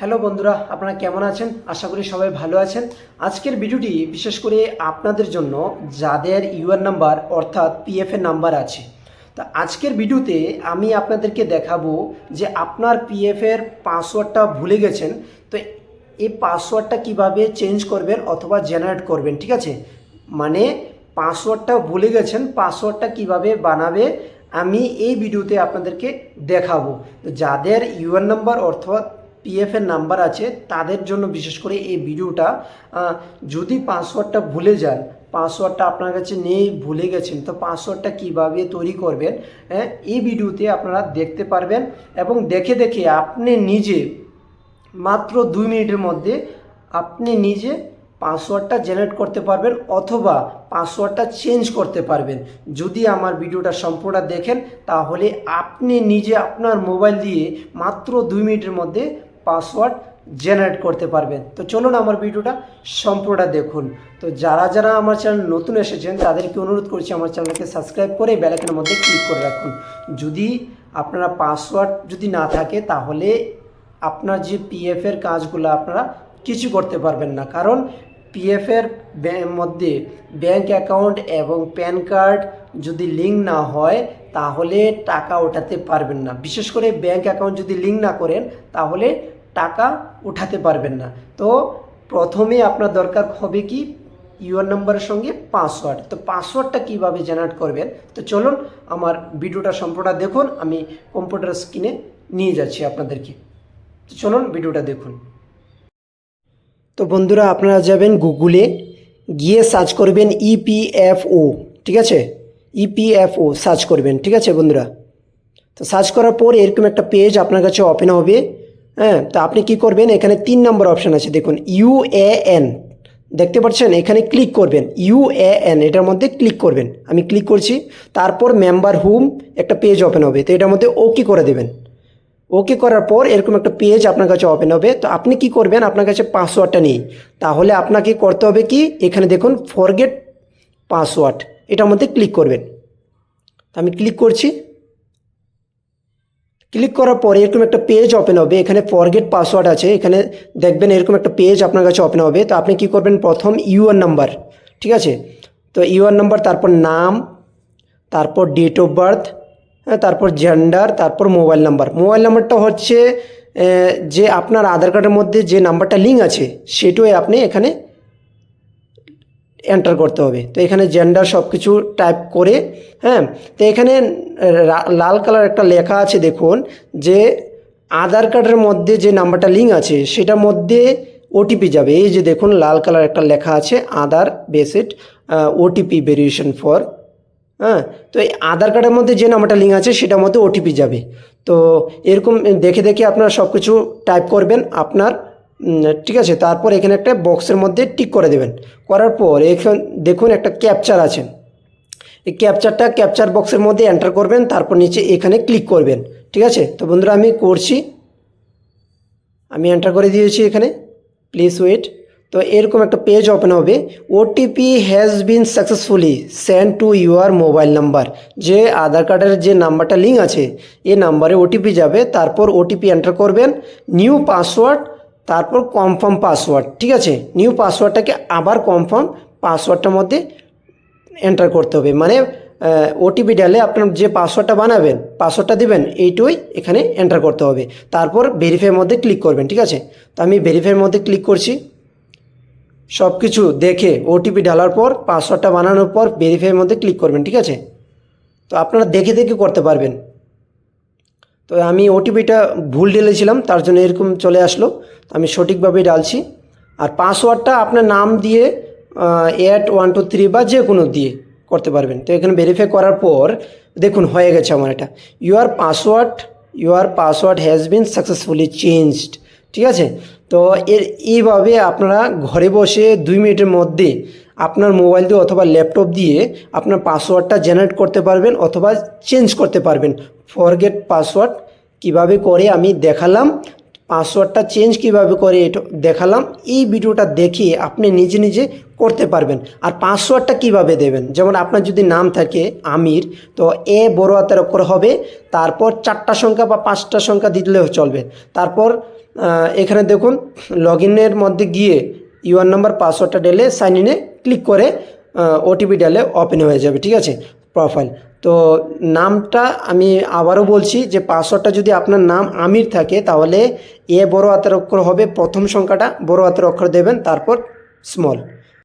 Hello বন্ধুরা, আপনারা কেমন আছেন? আশা করি সবাই ভালো আছেন। আজকের ভিডিওটি বিশেষ করে আপনাদের জন্য যাদের ইউআর নাম্বার অর্থাৎ পিএফ এর নাম্বার আছে। তো আজকের ভিডিওতে আমি আপনাদেরকে দেখাবো যে আপনার পিএফ এর পাসওয়ার্ডটা ভুলে গেছেন, তো এই পাসওয়ার্ডটা কিভাবে চেঞ্জ করবেন অথবা জেনারেট করবেন। ঠিক আছে, মানে পাসওয়ার্ডটা ভুলে গেছেন, পাসওয়ার্ডটা কিভাবে বানাবে আমি এই ভিডিওতে আপনাদেরকে দেখাবো। যাদের ইউআর নাম্বার অর্থাৎ পিএফ এর নাম্বার আছে তাদের জন্য বিশেষ করে এই ভিডিওটা। যদি পাসওয়ার্ডটা ভুলে যান, পাসওয়ার্ডটা আপনার কাছে নেই, ভুলে গেছেন, তো পাসওয়ার্ডটা কিভাবে তৈরি করবেন এই ভিডিওতে আপনারা দেখতে পারবেন এবং দেখে দেখে আপনি নিজে মাত্র 2 মিনিটের মধ্যে আপনি নিজে পাসওয়ার্ডটা জেনারেট করতে পারবেন অথবা পাসওয়ার্ডটা চেঞ্জ করতে পারবেন। যদি আমার ভিডিওটা সম্পূর্ণ দেখেন তাহলে আপনি নিজে আপনার মোবাইল দিয়ে মাত্র 2 মিনিটের মধ্যে পাসওয়ার্ড জেনারেট করতে পারবেন। তো চলুন আমার ভিডিওটা সম্পূর্ণ দেখুন। তো যারা যারা আমার চ্যানেল নতুন এসেছেন তাদেরকে অনুরোধ করছি আমার চ্যানেলকে সাবস্ক্রাইব করে বেল আইকনের মধ্যে ক্লিক করে রাখুন। যদি আপনারা পাসওয়ার্ড যদি না থাকে তাহলে আপনার যে পিএফ এর কাজগুলো আপনারা কিছু করতে পারবেন না, কারণ পিএফ এর মধ্যে ব্যাংক অ্যাকাউন্ট এবং প্যান কার্ড যদি লিঙ্ক না হয় তাহলে টাকা ওঠাতে পারবেন না। বিশেষ করে ব্যাংক অ্যাকাউন্ট যদি লিঙ্ক না করেন তাহলে টাকা উঠাতে পারবেন না। তো প্রথমে আপনার দরকার হবে কি ইউআর নাম্বারের সঙ্গে পাসওয়ার্ড। তো পাসওয়ার্ডটা কিভাবে জেনারেট করবেন, তো চলুন আমার ভিডিওটা সম্পূর্ণ দেখুন। আমি কম্পিউটার স্ক্রিনে নিয়ে যাচ্ছি আপনাদেরকে, তো চলুন ভিডিওটা দেখুন। তো বন্ধুরা, আপনারা যাবেন গুগলে, গিয়ে সার্চ করবেন ইপিএফও। ঠিক আছে, ইপিএফও সার্চ করবেন। ঠিক আছে বন্ধুরা, তো সার্চ করার পর এরকম একটা পেজ আপনার কাছে ওপেন হবে। হ্যাঁ, তো আপনি কি করবেন, এখানে 3 নম্বর অপশান আছে, দেখুন ইউএএন দেখতে পাচ্ছেন, এখানে ক্লিক করবেন। ইউএএন এটার মধ্যে ক্লিক করবেন। আমি ক্লিক করছি। তারপর মেম্বার হোম একটা পেজ ওপেন হবে, তো এটার মধ্যে ওকে করে দেবেন। ওকে করার পর এরকম একটা পেজ আপনার কাছে ওপেন হবে। তো আপনি কি করবেন, আপনার কাছে পাসওয়ার্ডটা নেই, তাহলে আপনাকে করতে হবে কি, এখানে দেখুন ফরগেট পাসওয়ার্ড, এটার মধ্যে ক্লিক করবেন। তো আমি ক্লিক করছি। ক্লিক করার পর এরকম একটা পেজ ওপেন হবে, এখানে ফরগেট পাসওয়ার্ড আছে, এখানে দেখবেন এরকম একটা পেজ আপনার কাছে ওপেন হবে। তো আপনি কি করবেন, প্রথম ইউআর নাম্বার, ঠিক আছে, তো ইউআর নাম্বার, তারপর নাম, তারপর ডেট অফ বার্থ, তারপর জেন্ডার, তারপর মোবাইল নাম্বার। মোবাইল নাম্বারটা হচ্ছে যে আপনার আধার কার্ডের মধ্যে যে নাম্বারটা লিঙ্ক আছে সেটাই আপনি এখানে এন্টার করতে হবে। তো এখানে জেন্ডার সব কিছু টাইপ করে, হ্যাঁ, তো এখানে লাল কালার একটা লেখা আছে, দেখুন যে আধার কার্ডের মধ্যে যে নাম্বারটা লিঙ্ক আছে সেটার মধ্যে ওটিপি যাবে। এই যে দেখুন লাল কালার একটা লেখা আছে, আধার বেসিড ওটিপি ভেরিফিকেশন ফর, হ্যাঁ, তো এই আধার কার্ডের মধ্যে যে নাম্বারটা লিঙ্ক আছে সেটার মধ্যে ওটিপি যাবে। তো এরকম দেখে দেখে আপনারা সব কিছু টাইপ করবেন আপনার, ঠিক আছে। তারপর এখানে একটা বক্সের মধ্যে টিক করে দেবেন। করার পর এখানে দেখুন একটা ক্যাপচার আছে, এই ক্যাপচার বক্সের মধ্যে এন্টার করবেন, তারপর নিচে এখানে ক্লিক করবেন। ঠিক আছে, তো বন্ধুরা আমি করছি, আমি এন্টার করে দিয়েছি এখানে, প্লিজ ওয়েট। তো এরকম একটা পেজ ওপেন হবে, OTP has been successfully send to your mobile number. যে আধার কার্ডের যে নাম্বারটা লিঙ্ক আছে এই নাম্বারে ওটিপি যাবে, তারপর ওটিপি এন্টার করবেন, নিউ পাসওয়ার্ড, তারপর কনফার্ম পাসওয়ার্ড। ঠিক আছে, নিউ পাসওয়ার্ডটাকে আবার কনফার্ম পাসওয়ার্ডটার মধ্যে এন্টার করতে হবে, মানে ওটিপি ডালে আপনার যে পাসওয়ার্ডটা বানাবেন, পাসওয়ার্ডটা দেবেন, এইটুই এখানে এন্টার করতে হবে। তারপর ভেরিফাইয়ের মধ্যে ক্লিক করবেন। ঠিক আছে, তো আমি ভেরিফাইয়ের মধ্যে ক্লিক করছি। সব কিছু দেখে ওটিপি ঢালার পর, পাসওয়ার্ডটা বানানোর পর ভেরিফাইয়ের মধ্যে ক্লিক করবেন। ঠিক আছে, তো আপনারা দেখে দেখে করতে পারবেন। তো আমি ওটিপিটা ভুল ঢেলেছিলাম, তার জন্য এরকম চলে আসলো, আমি সঠিকভাবেই ডালছি। আর পাসওয়ার্ডটা আপনার নাম দিয়ে 8 1 2 3 বা যে কোনো দিয়ে করতে পারবেন। তো এখানে ভেরিফাই করার পর দেখুন হয়ে গেছে আমার এটা, your password has been successfully changed. ঠিক আছে, তো এইভাবে আপনারা ঘরে বসে 2 মিনিটের মধ্যে আপনার মোবাইল দিয়ে অথবা ল্যাপটপ দিয়ে আপনার পাসওয়ার্ডটা জেনারেট করতে পারবেন অথবা চেঞ্জ করতে পারবেন। ফরগেট পাসওয়ার্ড কিভাবে করে আমি দেখালাম, পাসওয়ার্ডটা চেঞ্জ কিভাবে করে এটা দেখালাম। এই ভিডিওটা দেখে আপনি নিজে নিজে করতে পারবেন। আর পাসওয়ার্ডটা কিভাবে দেবেন, যেমন আপনার যদি নাম থাকে আমির, তো এ বড় হাতের অক্ষর হবে, তারপর 4টা সংখ্যা বা 5টা সংখ্যা দিলেও চলবে। তারপর এখানে দেখুন লগ ইনের মধ্যে গিয়ে ইউআর নাম্বার পাসওয়ার্ডটা ঢেলে সাইন ইনে ক্লিক করে ওটিপি ডালে ওপেন হয়ে যাবে, ঠিক আছে, প্রোফাইল। তো নামটা আমি আবারও বলছি যে পাসওয়ার্ডটা যদি আপনার নাম আমির থাকে তাহলে এ বড় হাতের অক্ষর হবে, প্রথম সংখ্যাটা বড় হাতের অক্ষর দেবেন, তারপর স্মল।